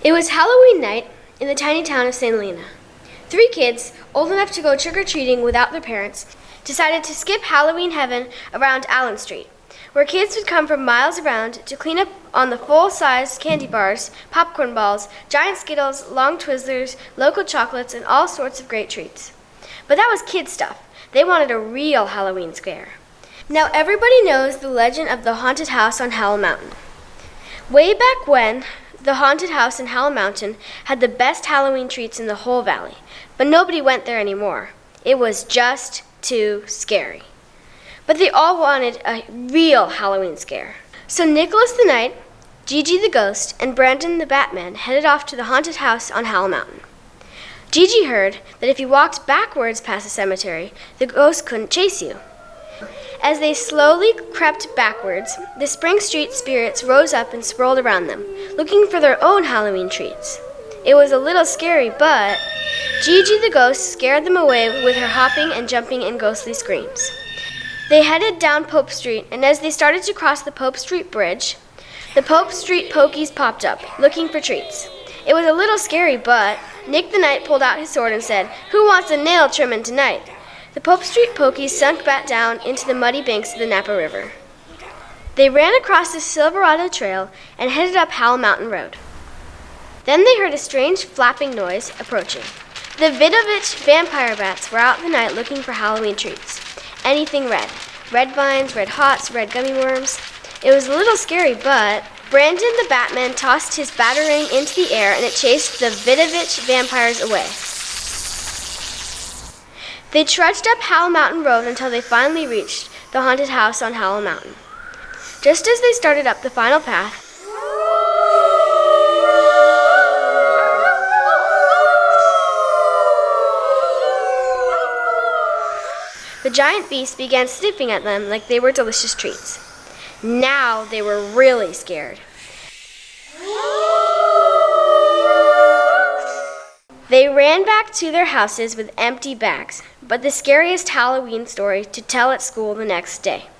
It was Halloween night in the tiny town of St. Helena. 3 kids, old enough to go trick-or-treating without their parents, decided to skip Halloween heaven around Allen Street, where kids would come from miles around to clean up on the full-size candy bars, popcorn balls, giant Skittles, long Twizzlers, local chocolates, and all sorts of great treats. But that was kid stuff. They wanted a real Halloween scare. Now everybody knows the legend of the haunted house on Howell Mountain. Way back when, the haunted house in Howell Mountain had the best Halloween treats in the whole valley, but nobody went there anymore. It was just too scary. But they all wanted a real Halloween scare. So Nicholas the Knight, Gigi the Ghost, and Brandon the Batman headed off to the haunted house on Howell Mountain. Gigi heard that if you walked backwards past the cemetery, the ghost couldn't chase you. As they slowly crept backwards, the Spring Street spirits rose up and swirled around them, looking for their own Halloween treats. It was a little scary, but Gigi the Ghost scared them away with her hopping and jumping and ghostly screams. They headed down Pope Street, and as they started to cross the Pope Street Bridge, the Pope Street Pokies popped up, looking for treats. It was a little scary, but Nick the Knight pulled out his sword and said, "Who wants a nail trimming tonight?" The Pope Street Pokies sunk back down into the muddy banks of the Napa River. They ran across the Silverado Trail and headed up Howell Mountain Road. Then they heard a strange flapping noise approaching. The Vidovich vampire bats were out in the night looking for Halloween treats. Anything red. Red vines, red hots, red gummy worms. It was a little scary, but Brandon the Batman tossed his batarang into the air and it chased the Vidovich vampires away. They trudged up Howell Mountain Road until they finally reached the haunted house on Howell Mountain. Just as they started up the final path, the giant beast began sniffing at them like they were delicious treats. Now they were really scared. They ran back to their houses with empty bags, but the scariest Halloween story to tell at school the next day.